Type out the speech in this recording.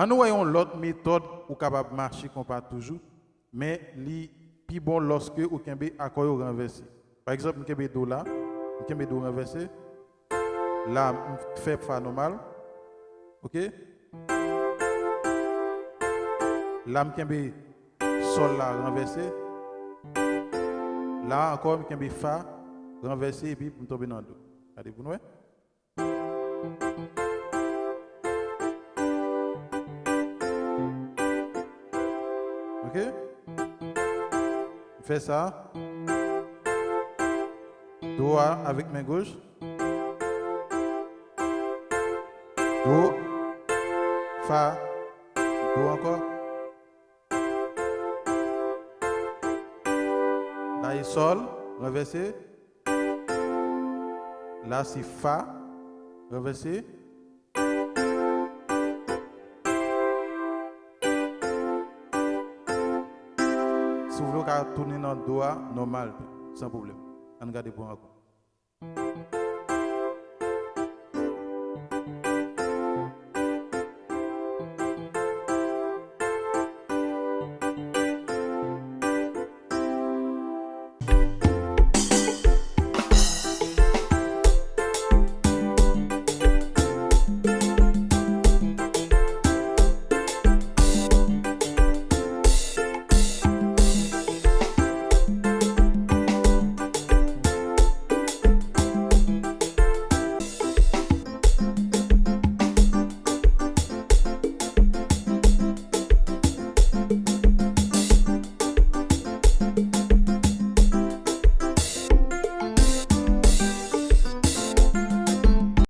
nous voyons l'autre méthode ou capable de marcher comme pas toujours, mais li plus bon lorsque ou kembe accord renversé. Par exemple, kembe do là, kembe do renversé. Là, fait fa normal. OK? Là, kembe sol là renversé. Là encore, kembe fa renversé et puis pour tomber dans do. Regardez vous voyez? OK? Fais ça. Do avec main gauche. Do. Fa. Do encore. Là, il sol. Renversé. Là, c'est fa. Renversé. Si vous voulez tourner dans le doigt, normal, sans problème. On regarde pour encore.